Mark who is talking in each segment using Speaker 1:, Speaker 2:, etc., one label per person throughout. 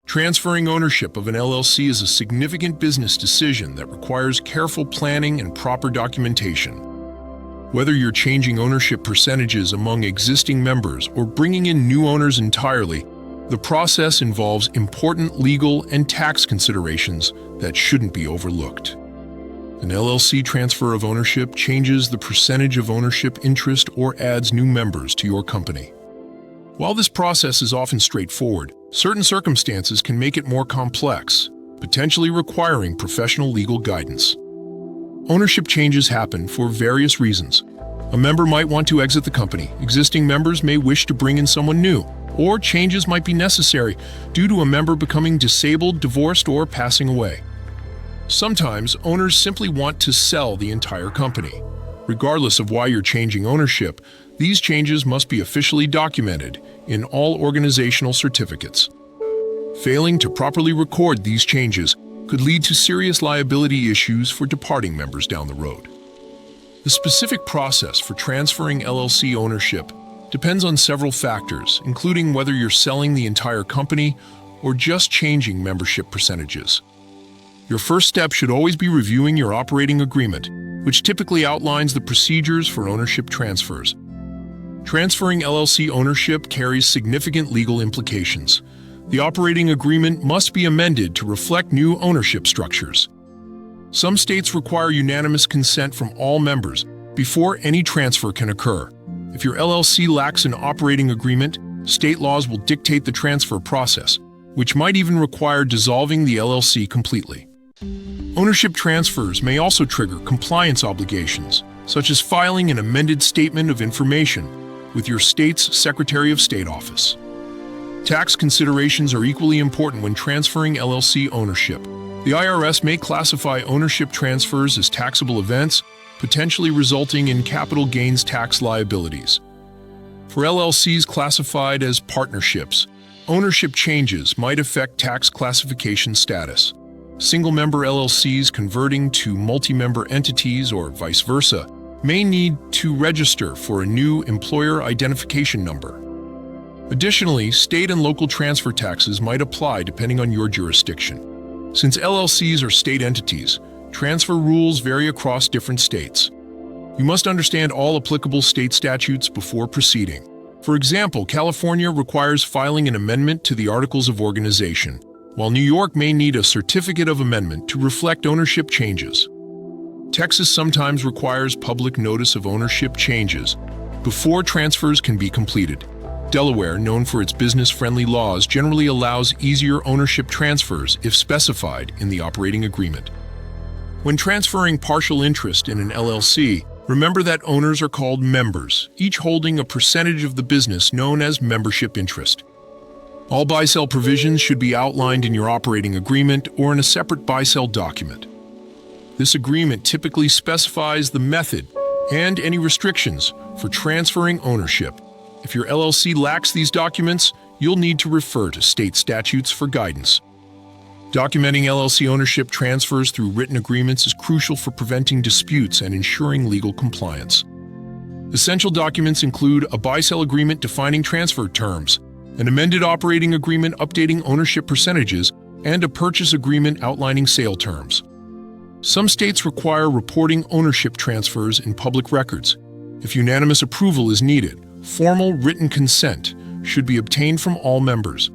Speaker 1: Transferring ownership of an LLC is a significant business decision that requires careful planning and proper documentation. Whether you're changing ownership percentages among existing members or bringing in new owners entirely, the process involves important legal and tax considerations that shouldn't be overlooked. An LLC transfer of ownership changes the percentage of ownership interest or adds new members to your company. While this process is often straightforward, certain circumstances can make it more complex, potentially requiring professional legal guidance. Ownership changes happen for various reasons. A member might want to exit the company, existing members may wish to bring in someone new, or changes might be necessary due to a member becoming disabled, divorced, or passing away. Sometimes, owners simply want to sell the entire company. Regardless of why you're changing ownership, these changes must be officially documented in all organizational certificates. Failing to properly record these changes could lead to serious liability issues for departing members down the road. The specific process for transferring LLC ownership depends on several factors, including whether you're selling the entire company or just changing membership percentages. Your first step should always be reviewing your operating agreement, which typically outlines the procedures for ownership transfers. Transferring LLC ownership carries significant legal implications. The operating agreement must be amended to reflect new ownership structures. Some states require unanimous consent from all members before any transfer can occur. If your LLC lacks an operating agreement, state laws will dictate the transfer process, which might even require dissolving the LLC completely. Ownership transfers may also trigger compliance obligations, such as filing an amended statement of information with your state's Secretary of State office. Tax considerations are equally important when transferring LLC ownership. The IRS may classify ownership transfers as taxable events, potentially resulting in capital gains tax liabilities. For LLCs classified as partnerships, ownership changes might affect tax classification status. Single-member LLCs converting to multi-member entities or vice versa may need to register for a new employer identification number. Additionally, state and local transfer taxes might apply depending on your jurisdiction. Since LLCs are state entities, transfer rules vary across different states. You must understand all applicable state statutes before proceeding. For example, California requires filing an amendment to the Articles of Organization, while New York may need a certificate of amendment to reflect ownership changes. Texas sometimes requires public notice of ownership changes before transfers can be completed. Delaware, known for its business-friendly laws, generally allows easier ownership transfers if specified in the operating agreement. When transferring partial interest in an LLC, remember that owners are called members, each holding a percentage of the business known as membership interest. All buy-sell provisions should be outlined in your operating agreement or in a separate buy-sell document. This agreement typically specifies the method and any restrictions for transferring ownership. If your LLC lacks these documents, you'll need to refer to state statutes for guidance. Documenting LLC ownership transfers through written agreements is crucial for preventing disputes and ensuring legal compliance. Essential documents include a buy-sell agreement defining transfer terms, an amended operating agreement updating ownership percentages, and a purchase agreement outlining sale terms. Some states require reporting ownership transfers in public records. If unanimous approval is needed, formal written consent should be obtained from all members.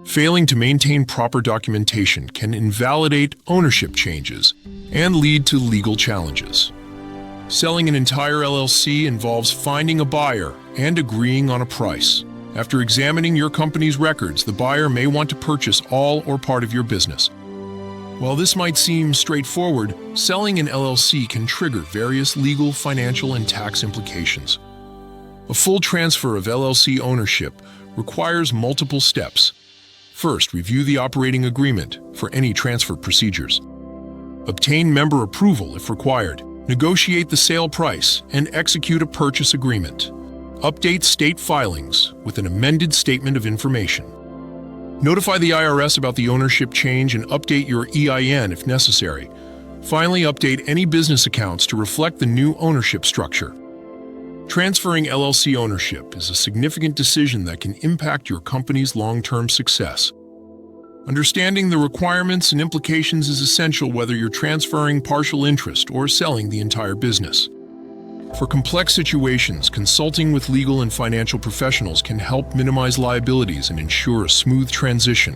Speaker 1: Failing to maintain proper documentation can invalidate ownership changes and lead to legal challenges. Selling an entire LLC involves finding a buyer and agreeing on a price. After examining your company's records, the buyer may want to purchase all or part of your business. While this might seem straightforward, selling an LLC can trigger various legal, financial, and tax implications. A full transfer of LLC ownership requires multiple steps. First, review the operating agreement for any transfer procedures. Obtain member approval if required. Negotiate the sale price and execute a purchase agreement. Update state filings with an amended statement of information. Notify the IRS about the ownership change and update your EIN if necessary. Finally, update any business accounts to reflect the new ownership structure. Transferring LLC ownership is a significant decision that can impact your company's long-term success. Understanding the requirements and implications is essential whether you're transferring partial interest or selling the entire business. For complex situations, consulting with legal and financial professionals can help minimize liabilities and ensure a smooth transition.